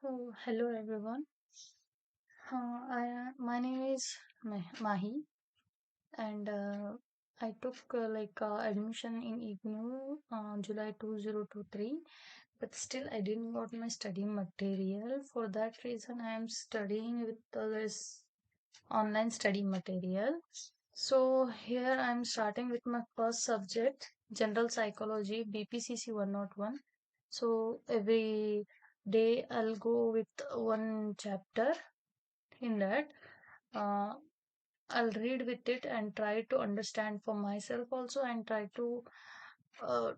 Oh, hello everyone. My name is Mahi, and I took admission in IGNOU July 2023, but still I didn't got my study material. For that reason, I am studying with this online study material. So here I am starting with my first subject, General Psychology, BPCC 101. So every day I'll go with one chapter in that. uh, I'll read with it and try to understand for myself also, and try to uh,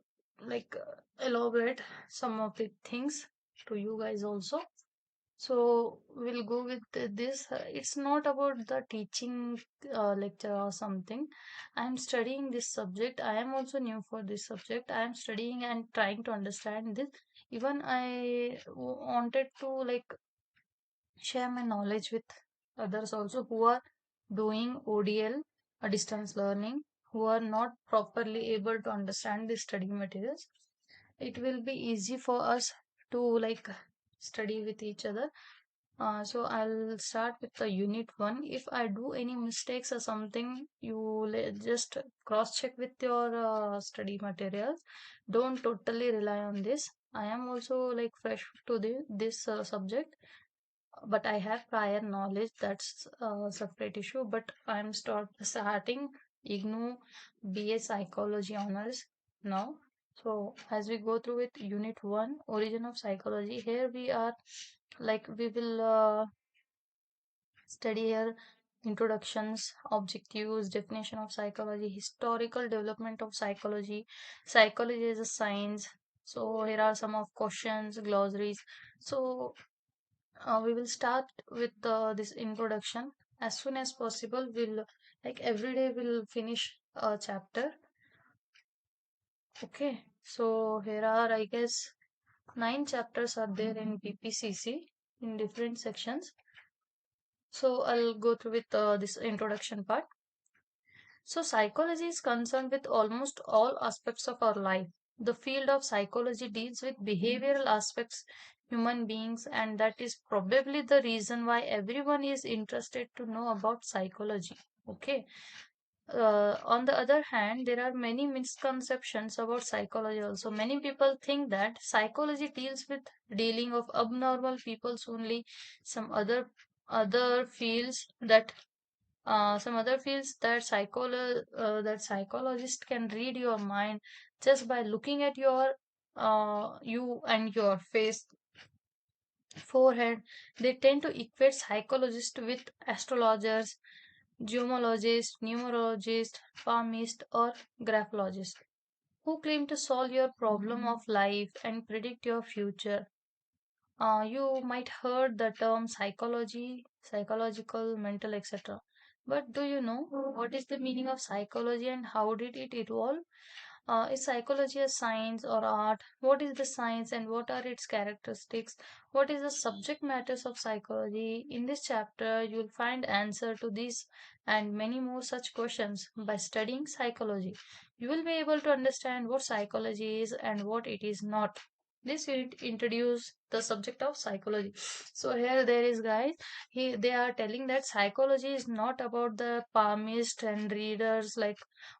elaborate some of the things to you guys also. So we'll go with this. It's not about the teaching lecture or something. I'm studying this subject. I am also new for this subject. I am studying and trying to understand this. Even I wanted to share my knowledge with others also who are doing ODL, a distance learning, who are not properly able to understand the study materials. It will be easy for us to study with each other. So I'll start with the unit one. If I do any mistakes or something, you just cross check with your study materials. Don't totally rely on this. I am also fresh to this subject, but I have prior knowledge. That's a separate issue. But I'm starting IGNOU BA Psychology honors now. So as we go through with unit one, origin of psychology, here we are we will study here introductions, objectives, definition of psychology, historical development of psychology, psychology as a science. So here are some of questions, glossaries. So we will start with this introduction as soon as possible. We'll every day we'll finish a chapter. Okay, so here are, I guess, 9 chapters are there in BPCC in different sections. So I'll go through with this introduction part. So psychology is concerned with almost all aspects of our life. The field of psychology deals with behavioral aspects human beings, and that is probably the reason why everyone is interested to know about psychology. Okay. On the other hand, there are many misconceptions about psychology also. Many people think that psychology deals with dealing of abnormal peoples only. Some other fields that some other feels that psychologist can read your mind just by looking at you and your face, forehead. They tend to equate psychologists with astrologers, geomologists, numerologists, palmists, or graphologists who claim to solve your problem of life and predict your future. You might heard the term psychology, psychological, mental, etc. But do you know what is the meaning of psychology and how did it evolve? Is psychology a science or art? What is the science and what are its characteristics? What is the subject matters of psychology? In this chapter, you will find answer to these and many more such questions. By studying psychology, you will be able to understand what psychology is and what it is not. This unit introduce the subject of psychology. So here there is, guys, they are telling that psychology is not about the palmist and readers who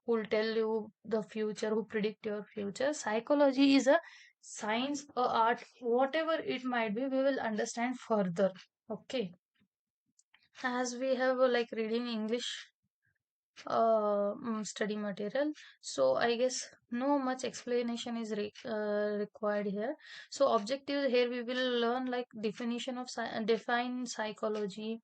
will tell you the future, who predict your future. Psychology is a science or art, whatever it might be, we will understand further. Okay. As we have reading English study material, so I guess no much explanation is required here. So objectives here, we will learn definition of define psychology,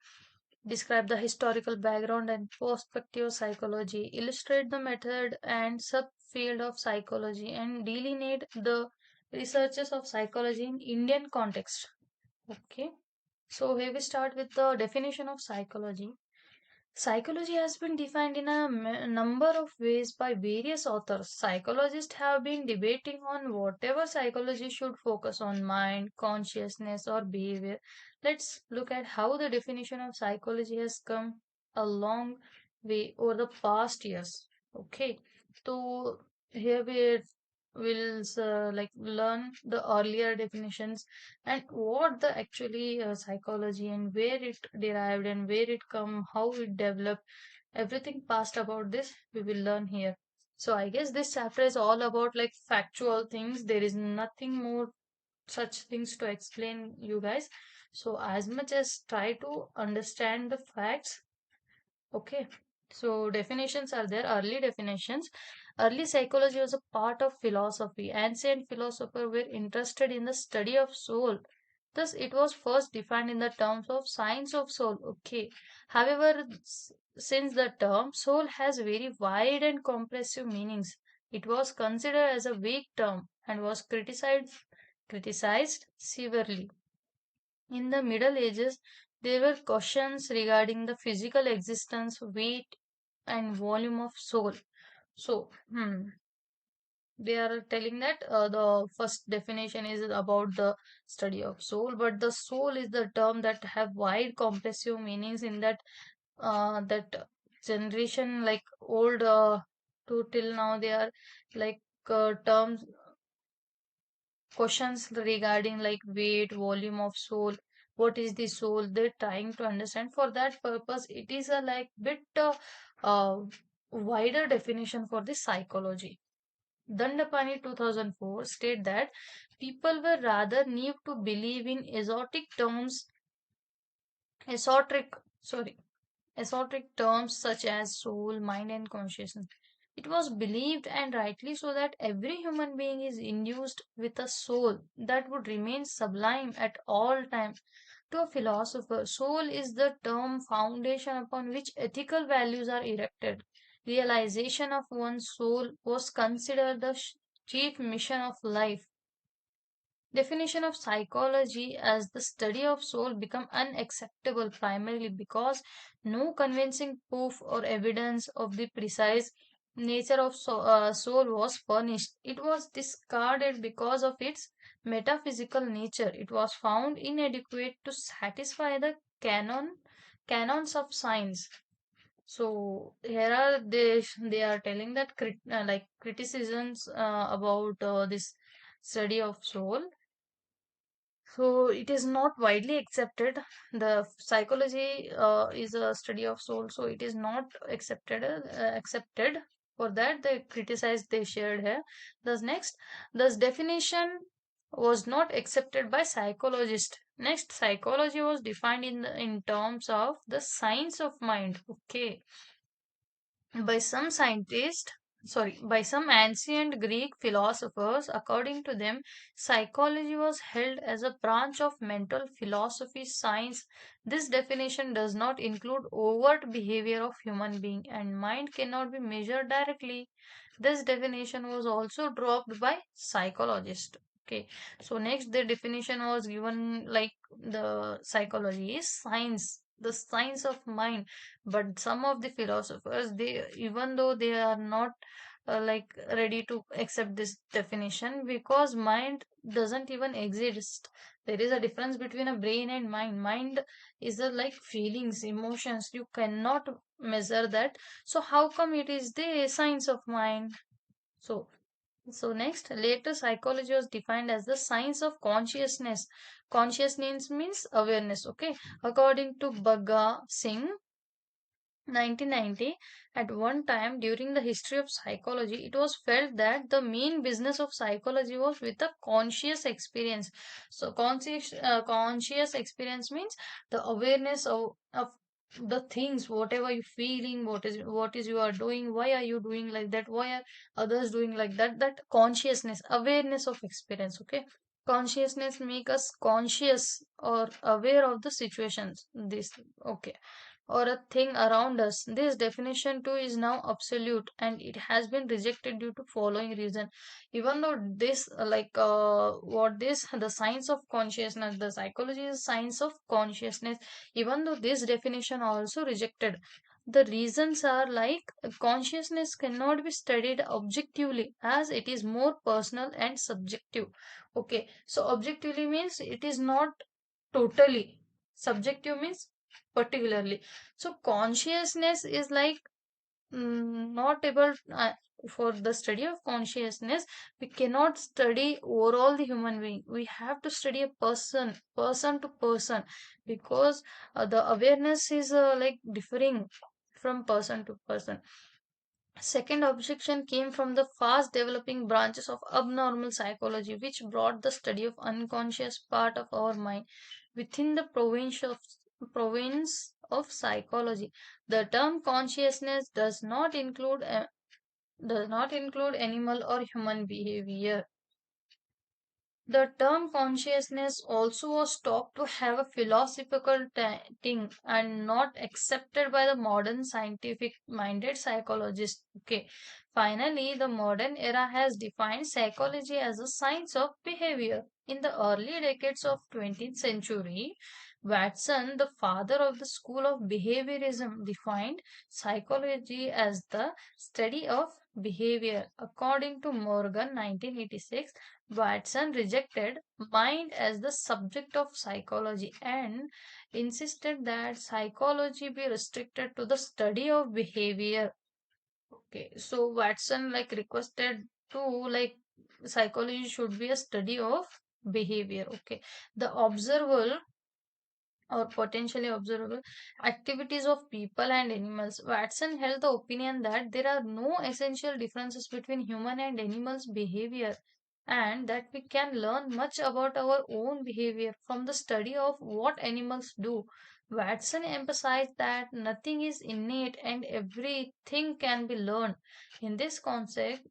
describe the historical background and perspective psychology, illustrate the method and subfield of psychology, and delineate the researches of psychology in Indian context. Okay. So here we start with the definition of psychology. Psychology has been defined in a number of ways by various authors. Psychologists have been debating on whatever psychology should focus on mind, consciousness, or behavior. Let's look at how the definition of psychology has come a long way over the past years. Okay, so here we we'll like learn the earlier definitions and what the actually psychology and where it derived and where it come, how it developed, everything past about this we will learn here. So I guess this chapter is all about like factual things. There is nothing more such things to explain you guys. So as much as try to understand the facts. Okay, so definitions are there, early definitions. Early psychology was a part of philosophy. Ancient philosophers were interested in the study of soul. Thus, it was first defined in the terms of science of soul. Okay, however, since the term soul has very wide and comprehensive meanings, it was considered as a vague term and was criticized severely. In the Middle Ages, there were questions regarding the physical existence, weight, and volume of soul. So, they are telling that the first definition is about the study of soul, but the soul is the term that have wide, comprehensive meanings in that generation, like old to till now, they are like terms questions regarding like weight, volume of soul, what is the soul, they're trying to understand. For that purpose it is a like bit uh, wider definition for the psychology. Dandapani 2004 state that people were rather need to believe in esoteric sorry esoteric terms such as soul, mind, and consciousness. It was believed, and rightly so, that every human being is induced with a soul that would remain sublime at all times. To a philosopher, soul is the term foundation upon which ethical values are erected. Realization of one's soul was considered the chief mission of life. Definition of psychology as the study of soul become unacceptable primarily because no convincing proof or evidence of the precise nature of soul was furnished. It was discarded because of its metaphysical nature. It was found inadequate to satisfy the canons of science. So here are they are telling that like criticisms about this study of soul. So it is not widely accepted. The psychology is a study of soul, so it is not accepted. For that, they criticized. They shared here. Thus next, thus definition was not accepted by psychologists. Next, psychology was defined in terms of the science of mind. Okay, by some scientists, by some ancient Greek philosophers. According to them, psychology was held as a branch of mental philosophy science. This definition does not include overt behavior of human being, and mind cannot be measured directly. This definition was also dropped by psychologists. Okay, so next the definition was given like the psychology is science, the science of mind. But some of the philosophers, they even though they are not like ready to accept this definition because mind doesn't even exist. There is a difference between a brain and mind. Mind is a like feelings, emotions, you cannot measure that. So how come it is the science of mind? So next, later psychology was defined as the science of consciousness. Consciousness means awareness. Okay, according to Bhagat Singh, 1990, at one time during the history of psychology, it was felt that the main business of psychology was with a conscious experience. So, conscious experience means the awareness of the things, whatever you feeling, what is you are doing, why are you doing like that, why are others doing like that. That consciousness, awareness of experience. Okay, consciousness make us conscious or aware of the situations. This okay, or a thing around us. This definition too is now absolute and it has been rejected due to following reason. Even though this what this the science of consciousness, the psychology is science of consciousness, even though this definition also rejected. The reasons are like consciousness cannot be studied objectively as it is more personal and subjective. Okay, so objectively means it is not totally, subjective means particularly. So consciousness is like not able. for the study of consciousness, we cannot study overall the human being. We have to study a person to person, because the awareness is like differing from person to person. Second objection came from the fast developing branches of abnormal psychology, which brought the study of unconscious part of our mind within the province of psychology. The term consciousness does not include animal or human behavior. The term consciousness also was thought to have a philosophical ting and not accepted by the modern scientific minded psychologists. Okay. Finally, the modern era has defined psychology as a science of behavior. In the early decades of 20th century, Watson, the father of the school of behaviorism, defined psychology as the study of behavior. According to Morgan, 1986, Watson rejected mind as the subject of psychology and insisted that psychology be restricted to the study of behavior. Okay, so Watson like requested to like psychology should be a study of behavior. Okay, the observable or potentially observable activities of people and animals. Watson held the opinion that there are no essential differences between human and animals' behavior, and that we can learn much about our own behavior from the study of what animals do. Watson emphasized that nothing is innate and everything can be learned. In this context,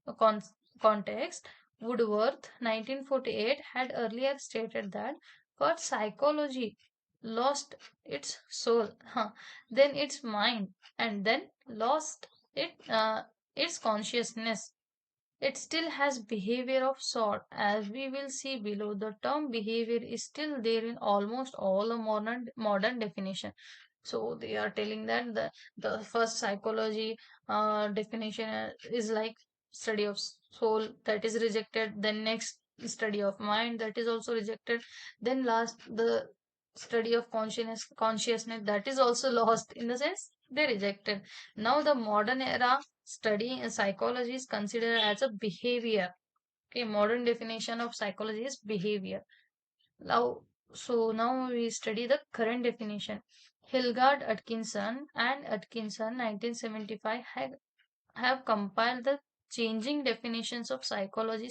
Woodworth 1948 had earlier stated that for psychology lost its soul, then its mind, and then lost its consciousness. It still has behavior of sort. As we will see below, the term behavior is still there in almost all the modern definition. So they are telling that the first psychology definition is like study of soul, that is rejected. Then next, study of mind, that is also rejected. Then last, the study of consciousness, that is also lost, in the sense they rejected. Now the modern era study in psychology is considered as a behavior. Okay, modern definition of psychology is behavior. Now, so now we study the current definition. Hilgard Atkinson and Atkinson 1975 have compiled the changing definitions of psychology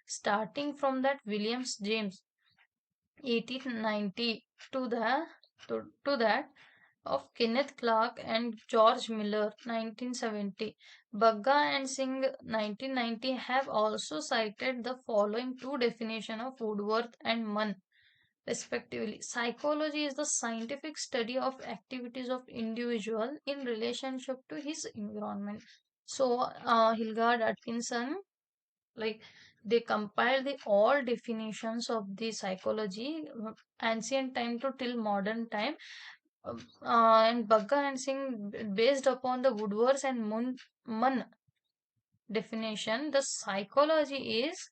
starting from that Williams James 1890 to to that of Kenneth Clark and George Miller 1970. Bagga and Singh 1990 have also cited the following two definitions of Woodworth and Munn respectively. Psychology is the scientific study of activities of individual in relationship to his environment. So Hilgard Atkinson, like, they compile the all definitions of the psychology, ancient time to till modern time, and Bagga and Singh, based upon the Woodward's and Munn definition, the psychology is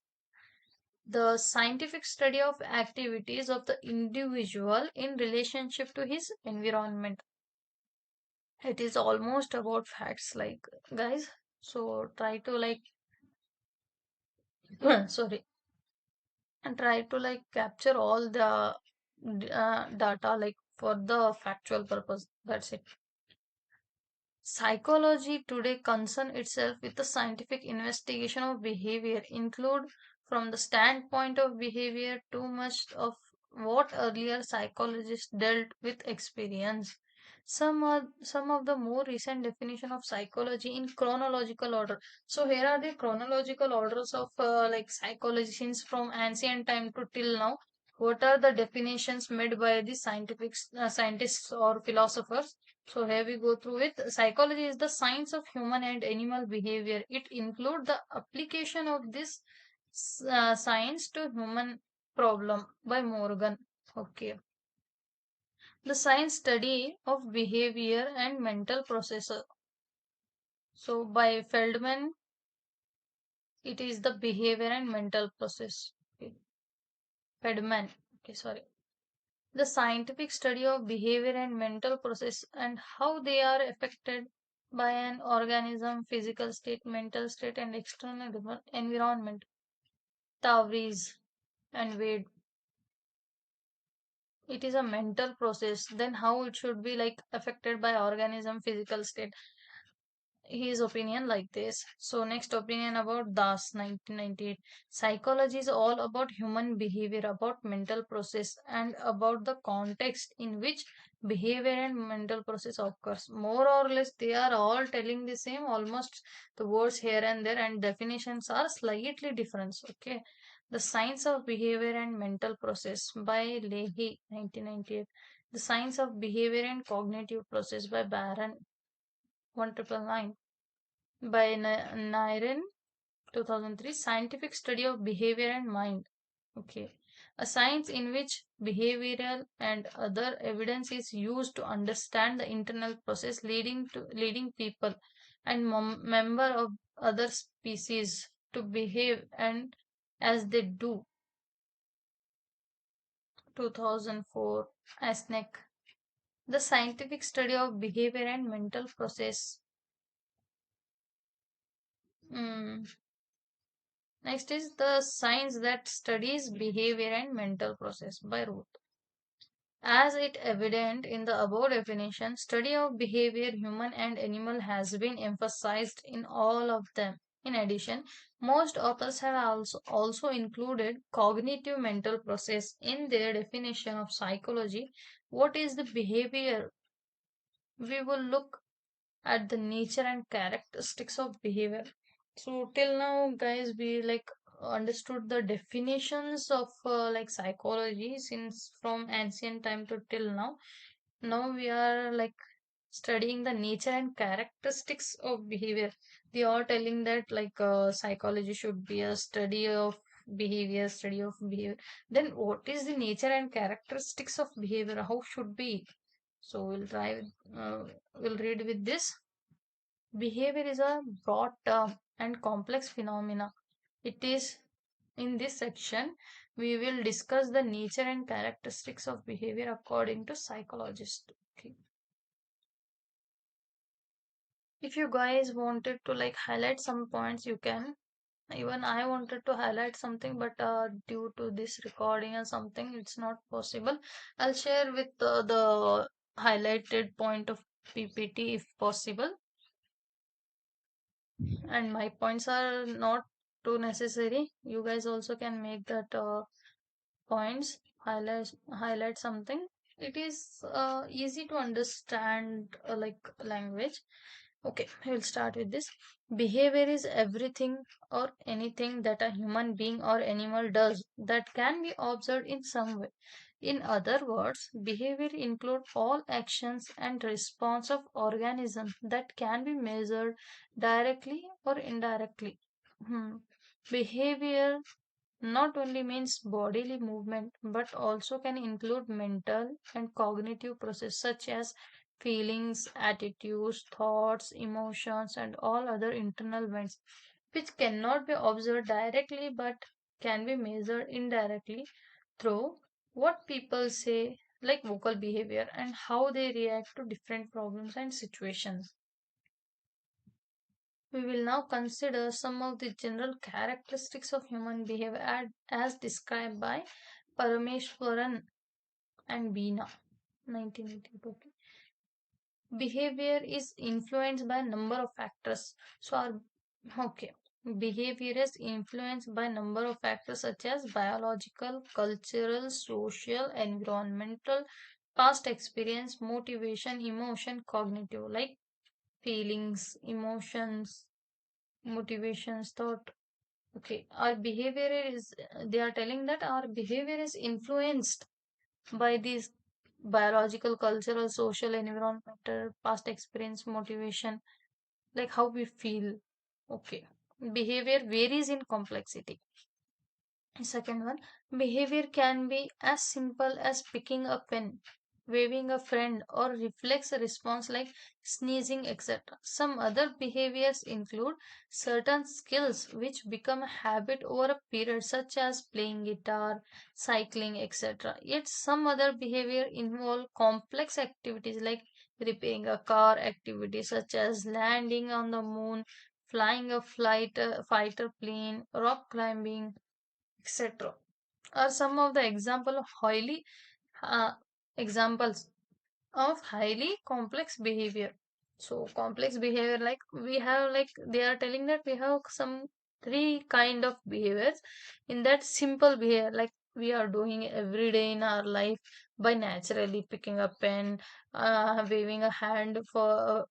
the scientific study of activities of the individual in relationship to his environment. It is almost about facts, like, guys. So try to like sorry, and try to like capture all the data like for the factual purpose. That's it. Psychology today concern itself with the scientific investigation of behavior, include from the standpoint of behavior too much of what earlier psychologists dealt with experience. Some of the more recent definition of psychology in chronological order. So here are the chronological orders of like psychology since from ancient time to till now. What are the definitions made by the scientists or philosophers? So here we go through it. Psychology is the science of human and animal behavior. It includes the application of this science to human problem by Morgan. Okay. The science study of behavior and mental processor. So by Feldman, it is the behavior and mental process. Okay. Feldman. Okay, sorry. The scientific study of behavior and mental process and how they are affected by an organism, physical state, mental state, and external environment. Tavris and Wade. It is a mental process. Then how it should be like affected by organism, physical state? His opinion like this. So next opinion about Das 1998. Psychology is all about human behavior, about mental process, and about the context in which behavior and mental process occurs. More or less, they are all telling the same. Almost the words here and there and definitions are slightly different. Okay. The Science of Behavior and Mental Process by Leahy 1998. The Science of Behavior and Cognitive Process by Baron 1999 by Nairen 2003. Scientific study of behavior and mind. Okay. A science in which behavioral and other evidence is used to understand the internal process leading people and member of other species to behave and as they do. 2004. ASNEC. The scientific study of behavior and mental process. Mm. Next is the science that studies behavior and mental process by Ruth. As it evident in the above definition, study of behavior, human and animal, has been emphasized in all of them. In addition, most authors have also included cognitive mental process in their definition of psychology. What is the behavior? We will look at the nature and characteristics of behavior. So till now, guys, we like understood the definitions of like psychology since from ancient time to till now. Now we are like studying the nature and characteristics of behavior. They are telling that like psychology should be a study of behavior. Then what is the nature and characteristics of behavior? How should be? So we'll read with this. Behavior is a broad term and complex phenomena. It is in this section we will discuss the nature and characteristics of behavior according to psychologists. Okay. If you guys wanted to like highlight some points, you can. Even I wanted to highlight something, but due to this recording or something, it's not possible. I'll share with the highlighted point of PPT if possible. And my points are not too necessary. You guys also can make that points, highlight something. It is easy to understand like language. Okay, we'll start with this. Behavior is everything or anything that a human being or animal does that can be observed in some way. In other words, behavior includes all actions and response of organisms that can be measured directly or indirectly. Hmm. Behavior not only means bodily movement but also can include mental and cognitive processes such as feelings, attitudes, thoughts, emotions, and all other internal events which cannot be observed directly but can be measured indirectly through what people say, like vocal behavior, and how they react to different problems and situations. We will now consider some of the general characteristics of human behavior as described by Parameshwaran and Beena, 1982. Behavior is influenced by a number of factors. So, okay, behavior is influenced by a number of factors such as biological, cultural, social, environmental, past experience, motivation, emotion, cognitive, like feelings, emotions, motivations, thought. Okay, our behavior is, they are telling that our behavior is influenced by these biological, cultural, social, environmental, past experience, motivation, like how we feel. Okay, behavior varies in complexity. Second one, behavior can be as simple as picking a pen, waving a friend, or reflex a response like sneezing, etc. Some other behaviors include certain skills which become a habit over a period, such as playing guitar, cycling, etc. Yet some other behavior involve complex activities like repairing a car, activities such as landing on the moon, flying a fighter plane, rock climbing, etc. are some of the uh, examples of highly complex behavior. So complex behavior, like we have, like they are telling that we have some three kind of behaviors in that simple behavior, like we are doing every day in our life by naturally picking a pen, waving a hand for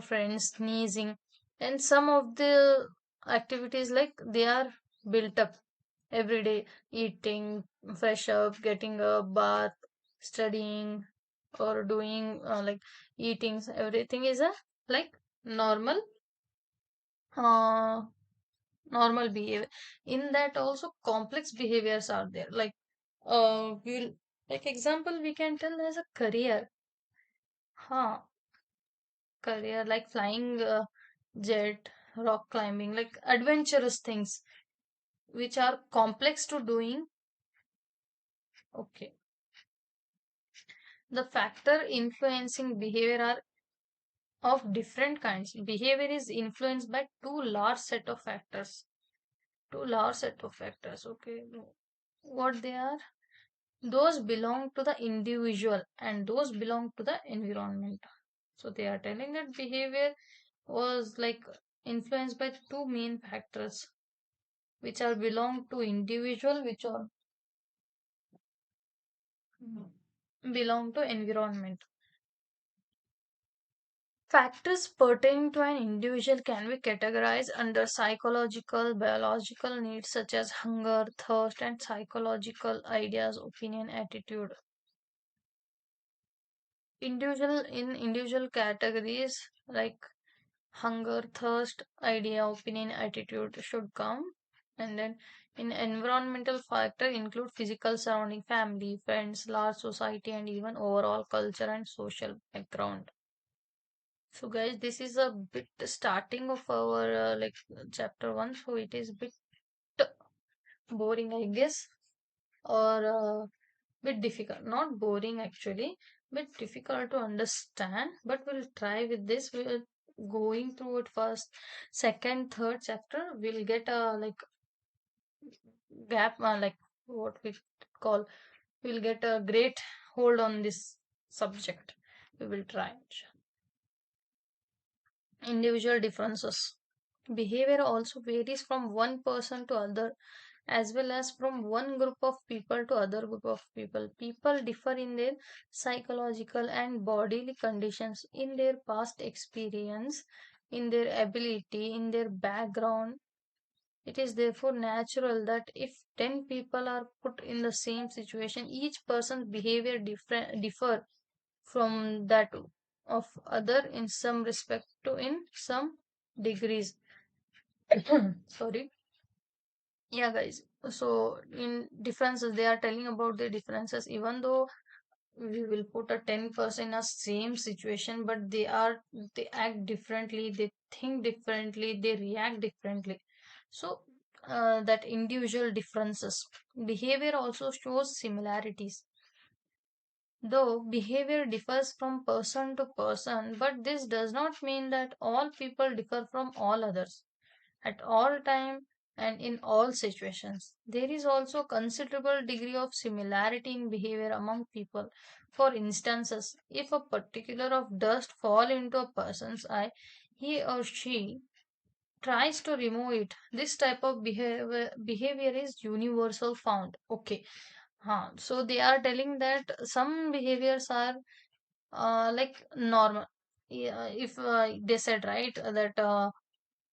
friends, sneezing, and some of the activities like they are built up every day: eating, fresh up, getting a bath, studying, or doing like eating. Everything is a like normal, uh, normal behavior. In that also complex behaviors are there. Like we'll like example we can tell as a career, huh? Career like flying jet, rock climbing, like adventurous things which are complex to doing. Okay, the factor influencing behavior are of different kinds. Behavior is influenced by two large set of factors. Two large set of factors. Okay, what they are? Those belong to the individual and those belong to the environment. So they are telling that behavior was like influenced by two main factors, which are belong to individual, which are belong to environment. Factors pertaining to an individual can be categorized under psychological, biological needs such as hunger, thirst, and psychological ideas, opinion, attitude. Individual categories like hunger, thirst, idea, opinion, attitude should come. And then in environmental factor include physical surrounding, family, friends, large society, and even overall culture and social background. So guys, this is a bit starting of our like chapter 1, so it is bit boring, I guess, or bit difficult. Not boring actually, bit difficult to understand, but we'll try with this. We'll going through it first, second, third chapter. We'll get a like gap, like what we call. We'll get a great hold on this subject. We will try. Individual differences. Behavior also varies from one person to other, as well as from one group of people to other group of people. People differ in their psychological and bodily conditions, in their past experience, in their ability, in their background. It is therefore natural that if 10 people are put in the same situation, each person's behavior differ from that of other in some respect to in some degrees. Sorry. Yeah, guys. So in differences, they are telling about the differences. Even though we will put a 10% in a same situation, but they act differently, they think differently, they react differently. So that individual differences. Behavior also shows similarities. Though behavior differs from person to person, but this does not mean that all people differ from all others at all time and in all situations. There is also considerable degree of similarity in behavior among people. For instances, if a particular of dust fall into a person's eye, he or she tries to remove it. This type of behavior is universal found. Okay. So they are telling that some behaviors are like normal. Yeah, if they said right that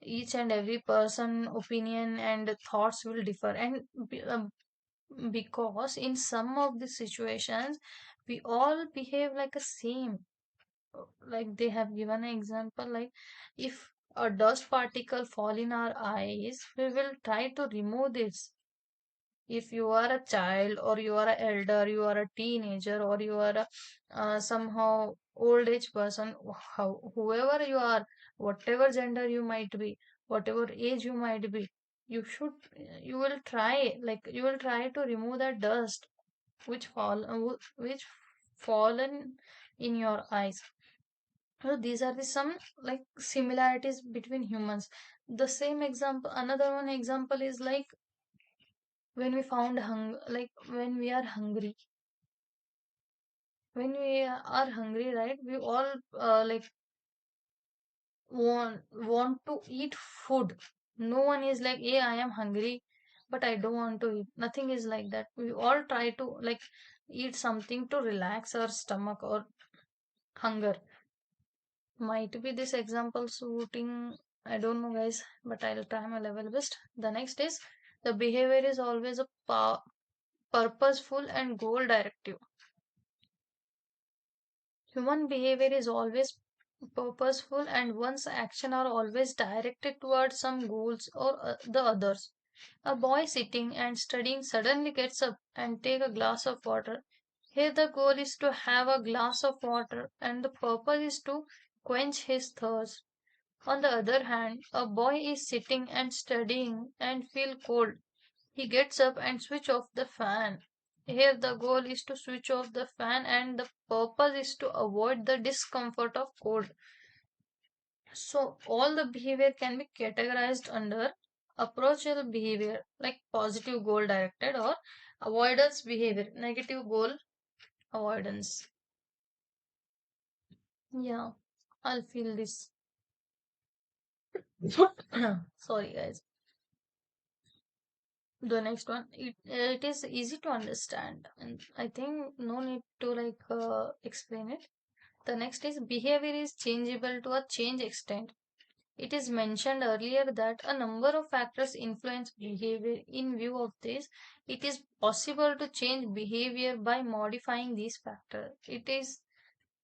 each and every person opinion and thoughts will differ, and because in some of the situations we all behave like a same. Like they have given an example, like if a dust particle fall in our eyes, we will try to remove this. If you are a child or you are an elder, you are a teenager, or you are a somehow old age person, whoever you are, whatever gender you might be, whatever age you might be, you should, you will try, like you will try to remove that dust which fallen in your eyes. So these are the some like similarities between humans. The same example, another one example is like when we found like when we are hungry. When we are hungry, right? We all like want to eat food. No one is like, "Hey, I am hungry, but I don't want to eat." Nothing is like that. We all try to like eat something to relax our stomach or hunger. Might be this example suiting, I don't know, guys, but I'll try my level best. The next is the behavior is always a purposeful and goal directive. Human behavior is always purposeful and one's action are always directed towards some goals or the others. A boy sitting and studying suddenly gets up and take a glass of water. Here the goal is to have a glass of water and the purpose is to quench his thirst. On the other hand, a boy is sitting and studying and feel cold. He gets up and switch off the fan. Here the goal is to switch off the fan and the purpose is to avoid the discomfort of cold. So all the behavior can be categorized under approachable behavior like positive goal directed or avoidance behavior, negative goal avoidance. Yeah, I'll feel this. Sorry guys. The next one, it is easy to understand and I think no need to like explain it. The next is behavior is changeable to a change extent. It is mentioned earlier that a number of factors influence behavior. In view of this, it is possible to change behavior by modifying these factors. It is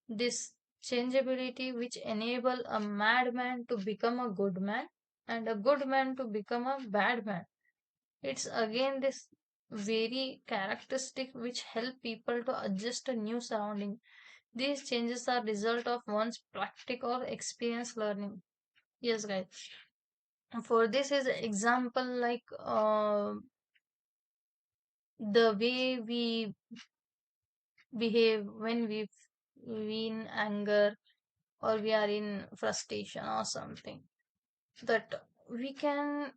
this changeability which enable a madman to become a good man and a good man to become a bad man. It's again this very characteristic which help people to adjust to new surrounding. These changes are result of one's practical or experience learning. Yes, guys. For this is example like the way we behave when we in anger or we are in frustration or something, that we can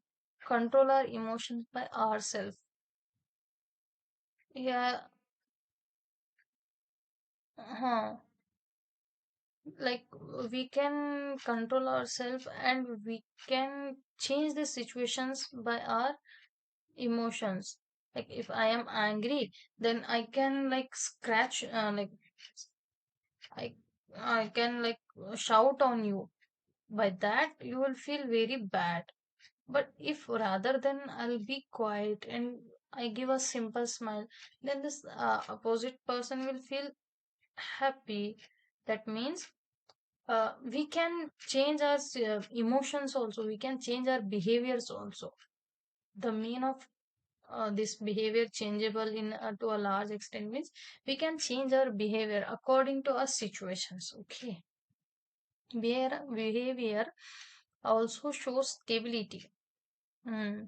control our emotions by ourselves. Yeah, like we can control ourselves and we can change the situations by our emotions. Like if I am angry, then I can like scratch like I I can like shout on you. By that, you will feel very bad. But if rather than I'll be quiet and I give a simple smile, then this opposite person will feel happy. That means we can change our emotions also. We can change our behaviors also. The mean of this behavior changeable in to a large extent means we can change our behavior according to our situations. Okay. Behavior also shows stability. Mm.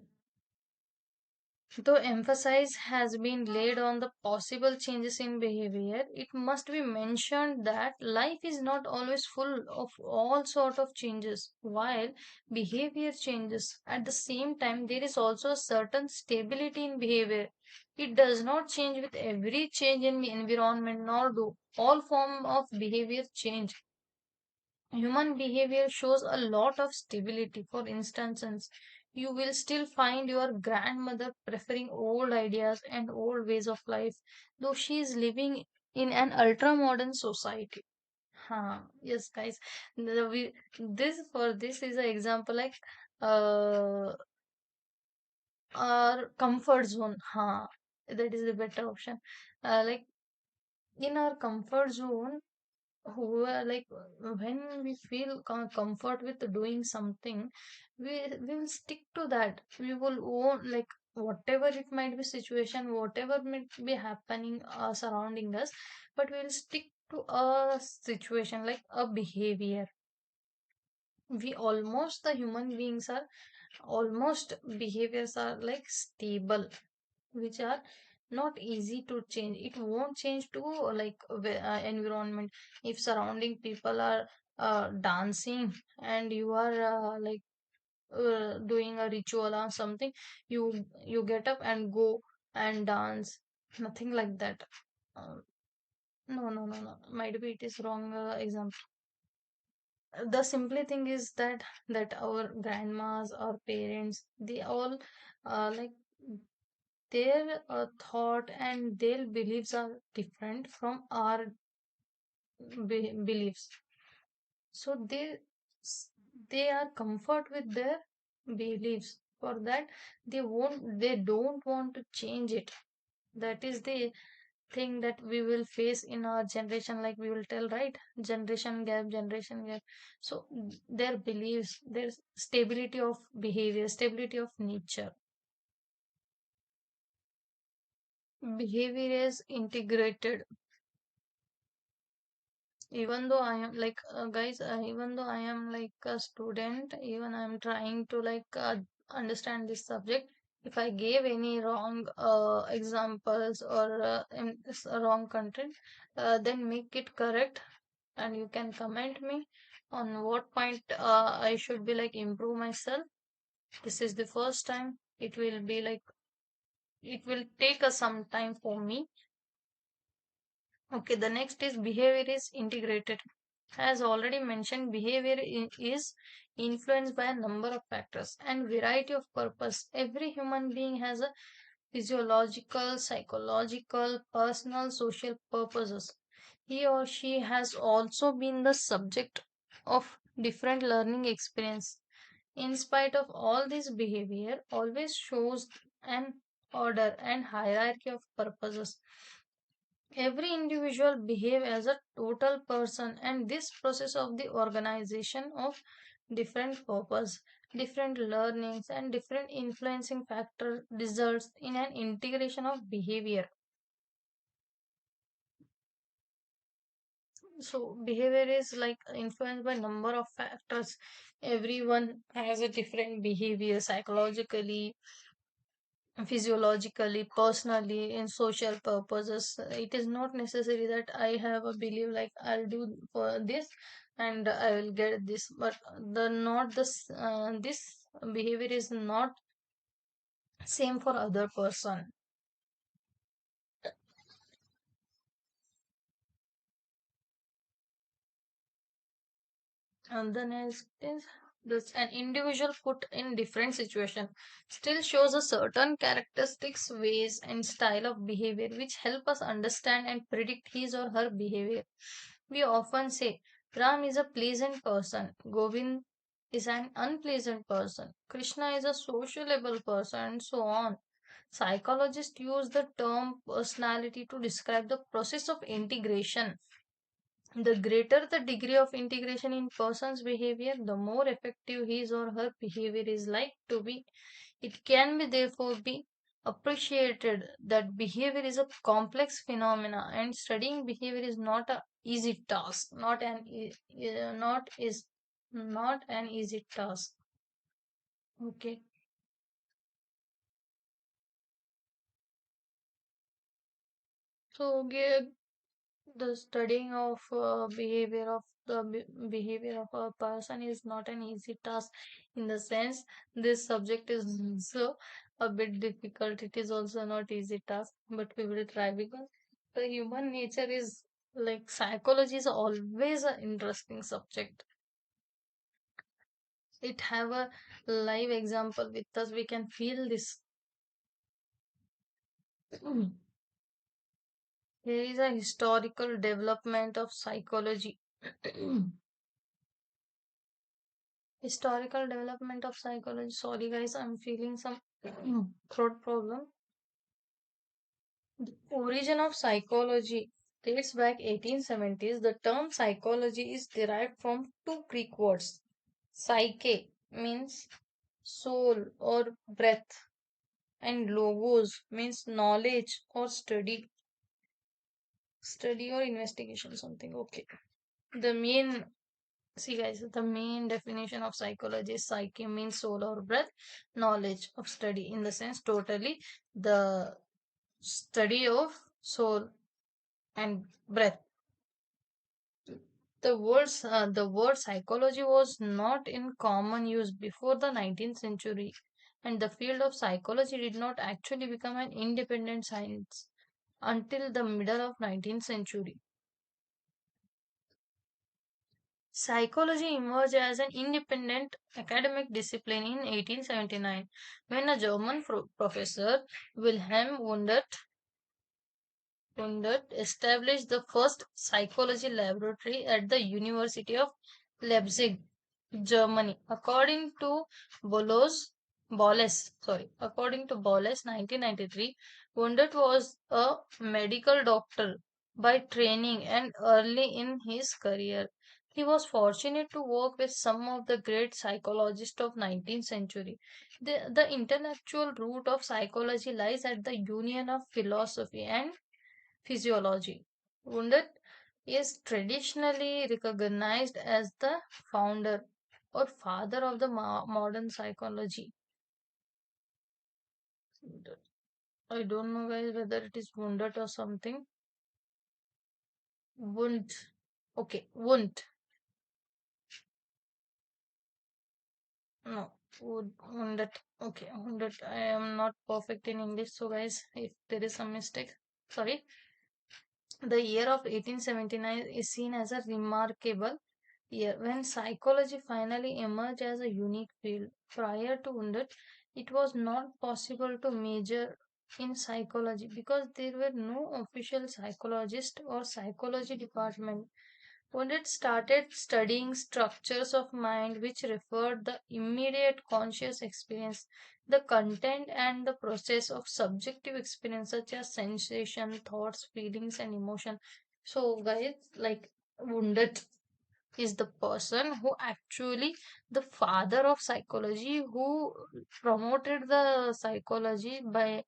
Though emphasis has been laid on the possible changes in behavior, it must be mentioned that life is not always full of all sort of changes. While behavior changes, at the same time there is also a certain stability in behavior. It does not change with every change in the environment, nor do all form of behavior change. Human behavior shows a lot of stability. For instance, you will still find your grandmother preferring old ideas and old ways of life, though she is living in an ultra modern society. Huh. Yes, guys. This for this is an example like uh our comfort zone. Huh. That is the better option. Like in our comfort zone, who are like when we feel comfort with doing something, we will stick to that. We will own like whatever it might be situation, whatever might be happening surrounding us, but we will stick to a situation like a behavior. We almost the human beings are almost behaviors are like stable, which are not easy to change. It won't change to like environment. If surrounding people are dancing, and you are doing a ritual or something, you get up and go and dance. Nothing like that. uh, no, no, no, no, might be it is wrong example. The simply thing is that our grandmas or parents, they all like their thought and their beliefs are different from our beliefs. So they are comfort with their beliefs. For that, they don't want to change it. That is the thing that we will face in our generation, like we will tell, right? Generation gap. So their beliefs, their stability of behavior, stability of nature. Behavior is integrated. Even though I am like guys, even though I am like a student, even I am trying to understand this subject. If I gave any wrong examples or wrong content, then make it correct, and you can comment me on what point I should be like improve myself. This is the first time. It will be like it will take some time for me. Okay, the next is behavior is integrated. As already mentioned, behavior is influenced by a number of factors and variety of purpose. Every human being has a physiological, psychological, personal, social purposes. He or she has also been the subject of different learning experience. In spite of all this, behavior always shows an order and hierarchy of purposes. Every individual behave as a total person, and this process of the organization of different purpose, different learnings, and different influencing factor results in an integration of behavior. So behavior is like influenced by number of factors. Everyone has a different behavior psychologically, physiologically, personally, in social purposes. It is not necessary that I have a belief like I'll do for this and I will get this, but the not this this behavior is not same for other person. And the next is this: an individual put in different situation still shows a certain characteristics, ways, and style of behavior which help us understand and predict his or her behavior. We often say Ram is a pleasant person, Govind is an unpleasant person, Krishna is a sociable person, and so on. Psychologists use the term personality to describe the process of integration. The greater the degree of integration in person's behavior, the more effective his or her behavior is like to be. It can be therefore be appreciated that behavior is a complex phenomena and studying behavior is not a easy task. Not an easy task. Okay. So the studying of behavior of behavior of a person is not an easy task. In the sense, this subject is also a bit difficult. It is also not easy task, but we will try because the human nature is like psychology is always an interesting subject. It have a live example with us. We can feel this. Here is a historical development of psychology. Historical development of psychology. Sorry, guys, I'm feeling some throat problem. The origin of psychology dates back 1870s. The term psychology is derived from two Greek words. Psyche means soul or breath, and logos means knowledge or study or investigation, something. Okay. The main See, guys, the main definition of psychology is psyche means soul or breath, knowledge of study in the sense totally the study of soul and breath. The word psychology was not in common use before the 19th century, and the field of psychology did not actually become an independent science until the middle of 19th century. Psychology emerged as an independent academic discipline in 1879 when a German professor, Wilhelm Wundt established the first psychology laboratory at the University of Leipzig, Germany. According to Bolles, 1993, Wundt was a medical doctor by training and early in his career. He was fortunate to work with some of the great psychologists of 19th century. The intellectual root of psychology lies at the union of philosophy and physiology. Wundt is traditionally recognized as the founder or father of the modern psychology. I don't know, guys, whether it is Wundt or something. Wundt. Okay, Wundt. No, Wundt. Okay, Wundt. I am not perfect in English, so guys, if there is some mistake, sorry. The year of 1879 is seen as a remarkable year when psychology finally emerged as a unique field. Prior to Wundt, it was not possible to major in psychology because there were no official psychologist or psychology department. Wundt started studying structures of mind which referred the immediate conscious experience, the content and the process of subjective experience such as sensation, thoughts, feelings and emotion. So guys, like Wundt is the person who actually the father of psychology who promoted the psychology by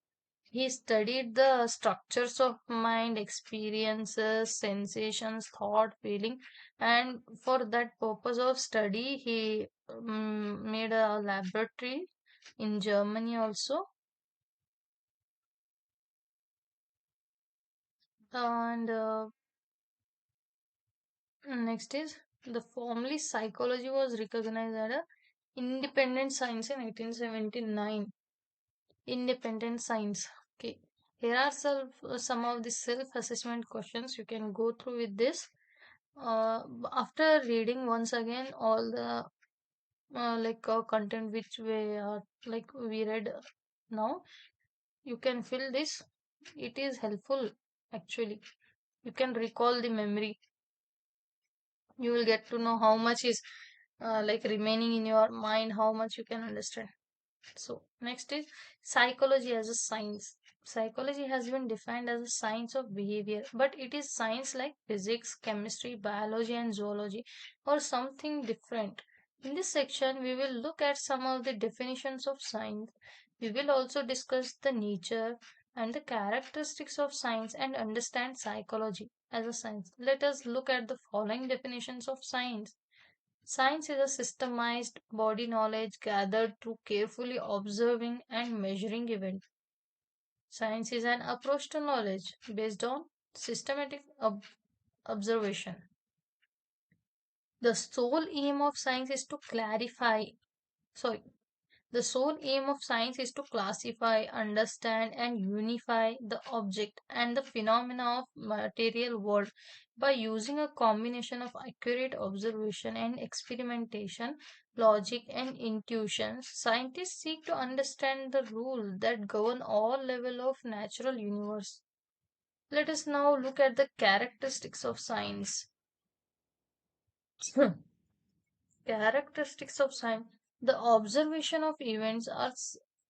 he studied the structures of mind, experiences, sensations, thought, feeling, and for that purpose of study, he made a laboratory in Germany also. And next is the formally psychology was recognized as a independent science in 1879. Independent science. Okay. Here are some of the self-assessment questions you can go through with this. After reading once again all the content which we like we read now, you can fill this. It is helpful actually. You can recall the memory. You will get to know how much is like remaining in your mind, how much you can understand. So, next is psychology as a science. Psychology has been defined as a science of behavior, but it is science like physics, chemistry, biology, and zoology, or something different. In this section, we will look at some of the definitions of science. We will also discuss the nature and the characteristics of science and understand psychology as a science. Let us look at the following definitions of science. Science is a systemized body knowledge gathered through carefully observing and measuring events. Science is an approach to knowledge based on systematic observation. The sole aim of science is to sorry, the sole aim of science is to classify, understand, and unify the object and the phenomena of material world by using a combination of accurate observation and experimentation, logic, and intuition. Scientists seek to understand the rules that govern all level of natural universe. Let us now look at the characteristics of science. Characteristics of science. The observation of events are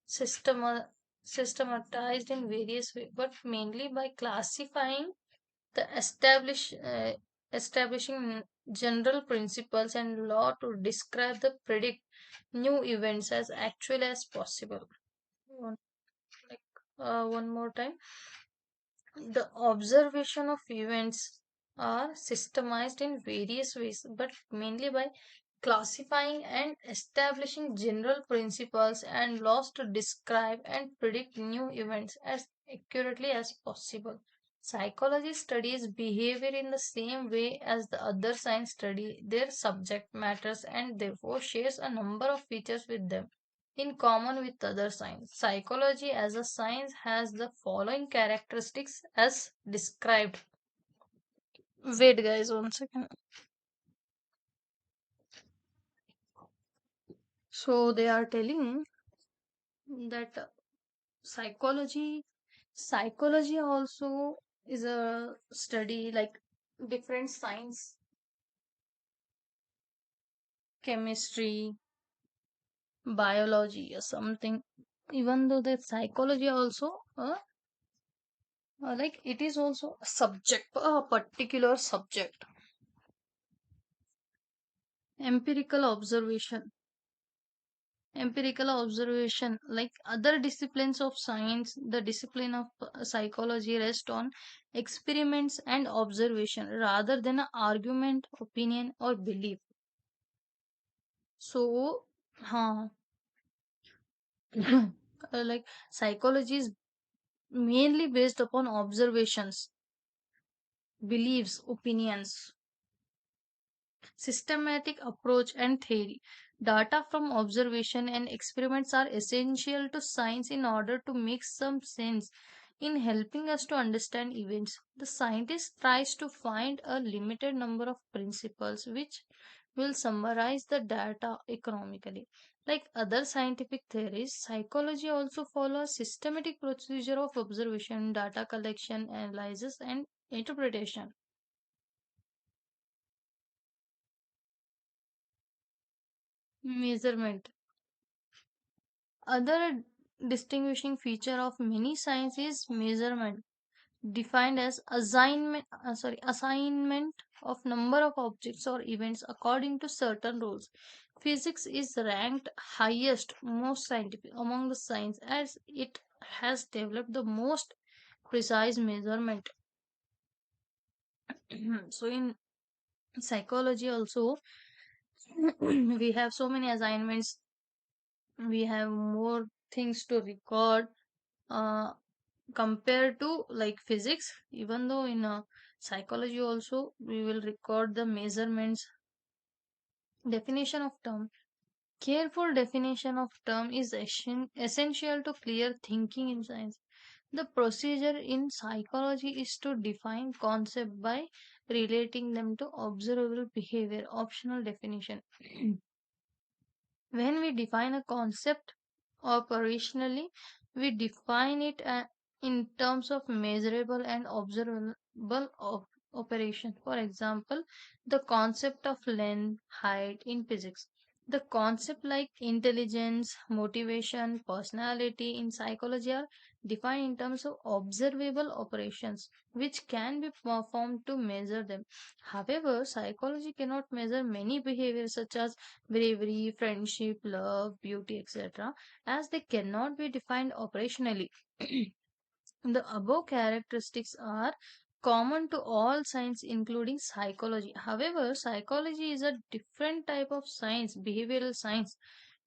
systema- systematized in various ways, but mainly by classifying the establishing general principles and law to describe the predict new events as actual as possible. One, one more time. The observation of events are systemized in various ways, but mainly by classifying and establishing general principles and laws to describe and predict new events as accurately as possible. Psychology studies behavior in the same way as the other science study their subject matters and therefore shares a number of features with them in common with other science. Psychology as a science has the following characteristics as described. Wait, guys, 1 second. So they are telling that psychology also is a study like different science, chemistry, biology or something, even though that psychology also like it is also a subject, a particular subject. Empirical observation empirical observation, like other disciplines of science, the discipline of psychology rests on experiments and observation rather than an argument, opinion or belief. So huh, like psychology is mainly based upon observations, beliefs, opinions, systematic approach, and theory. Data from observation and experiments are essential to science in order to make some sense in helping us to understand events. The scientist tries to find a limited number of principles which will summarize the data economically. Like other scientific theories, psychology also follows systematic procedure of observation, data collection, analysis, and interpretation. Measurement. Other distinguishing feature of many science is measurement, defined as assignment of number of objects or events according to certain rules. Physics is ranked highest most scientific among the science as it has developed the most precise measurement. So in psychology also we have so many assignments, we have more things to record uh, compared to like physics, even though in psychology also we will record the measurements. Definition of term. Careful definition of term is essential to clear thinking in science. The procedure in psychology is to define concept by relating them to observable behavior. Optional definition. When we define a concept operationally, we define it in terms of measurable and observable operation. For example, the concept of length, height in physics. The concept like intelligence, motivation, personality in psychology are defined in terms of observable operations, which can be performed to measure them. However, psychology cannot measure many behaviors such as bravery, friendship, love, beauty, etc., as they cannot be defined operationally. The above characteristics are common to all science, including psychology. However, psychology is a different type of science, behavioral science.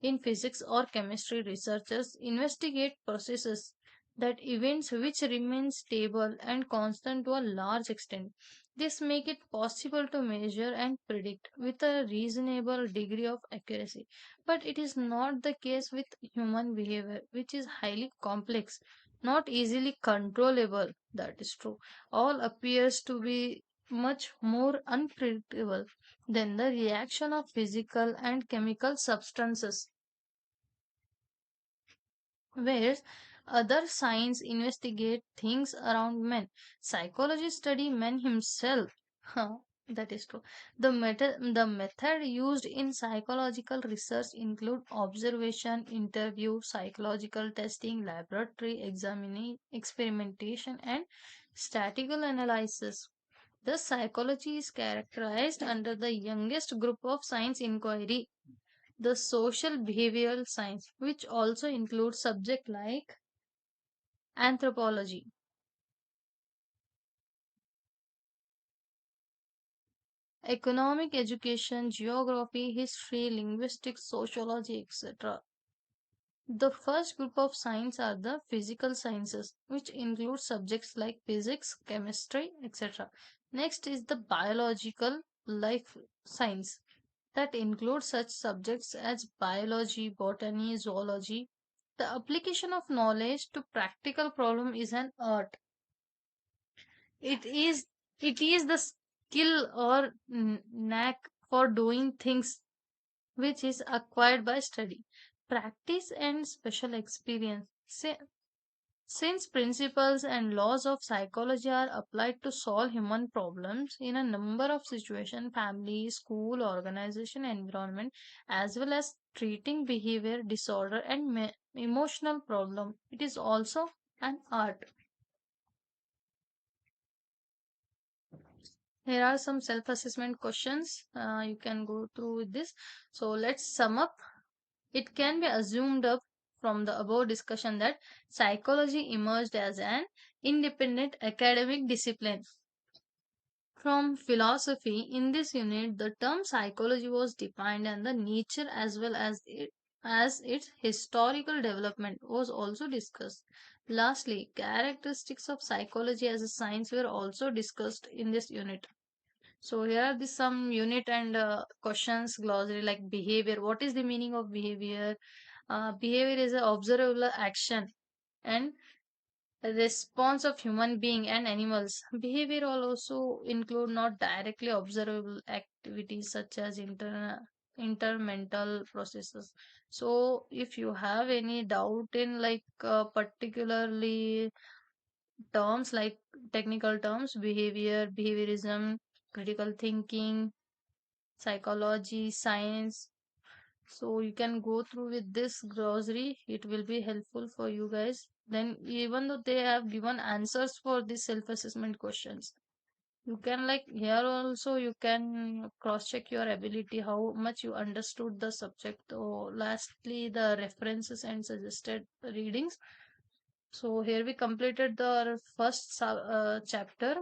In physics or chemistry, researchers investigate processes that events which remain stable and constant to a large extent. This make it possible to measure and predict with a reasonable degree of accuracy. But it is not the case with human behavior, which is highly complex, not easily controllable. That is true. All appears to be much more unpredictable than the reaction of physical and chemical substances, whereas other science investigate things around man. Psychology study man himself. Huh, that is true. The method used in psychological research include observation, interview, psychological testing, laboratory examining, experimentation, and statistical analysis. The psychology is characterized under the youngest group of science inquiry, the social behavioral science, which also includes subjects like anthropology, economic education, geography, history, linguistics, sociology, etc. The first group of science are the physical sciences, which include subjects like physics, chemistry, etc. Next is the biological life science that includes such subjects as biology, botany, zoology. The application of knowledge to practical problem is an art. It is it is the skill or knack for doing things which is acquired by study, practice, and special experience. Since principles and laws of psychology are applied to solve human problems in a number of situations, family, school, organization, environment, as well as treating behavior disorder and emotional problem, it is also an art. Here are some self-assessment questions. You can go through with this. So let's sum up. It can be assumed up from the above discussion that psychology emerged as an independent academic discipline from philosophy. In this unit, the term psychology was defined and the nature as well as its historical development was also discussed. Lastly, characteristics of psychology as a science were also discussed in this unit. So here are the some unit and questions glossary like behavior. What is the meaning of behavior? Behavior is an observable action and response of human being and animals. Behavior will also include not directly observable activities such as intermental processes. So if you have any doubt in like particularly terms like technical terms, behavior, behaviorism, critical thinking, psychology, science, so you can go through with this glossary. It will be helpful for you guys. Then even though they have given answers for these self-assessment questions, you can like here also you can cross-check your ability, how much you understood the subject. Or lastly, the references and suggested readings. So here we completed the first chapter.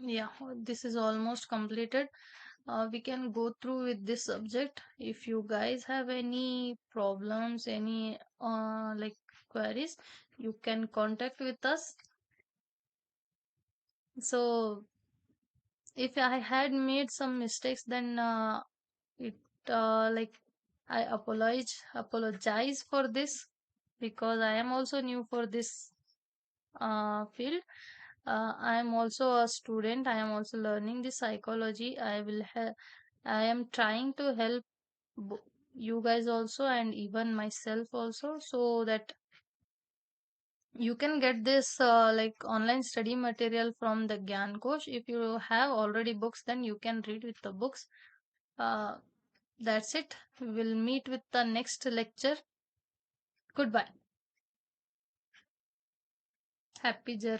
Yeah, this is almost completed. We can go through with this subject. If you guys have any problems, any like queries, you can contact with us. So if I had made some mistakes, then it like I apologize for this because I am also new for this field. I am also a student. I am also learning the psychology. I am trying to help bo- you guys also and even myself also, so that you can get this like online study material from the Gyan Kosh. If you have already books, then you can read with the books. uh, that's it. We'll meet with the next lecture. Goodbye. Happy journey.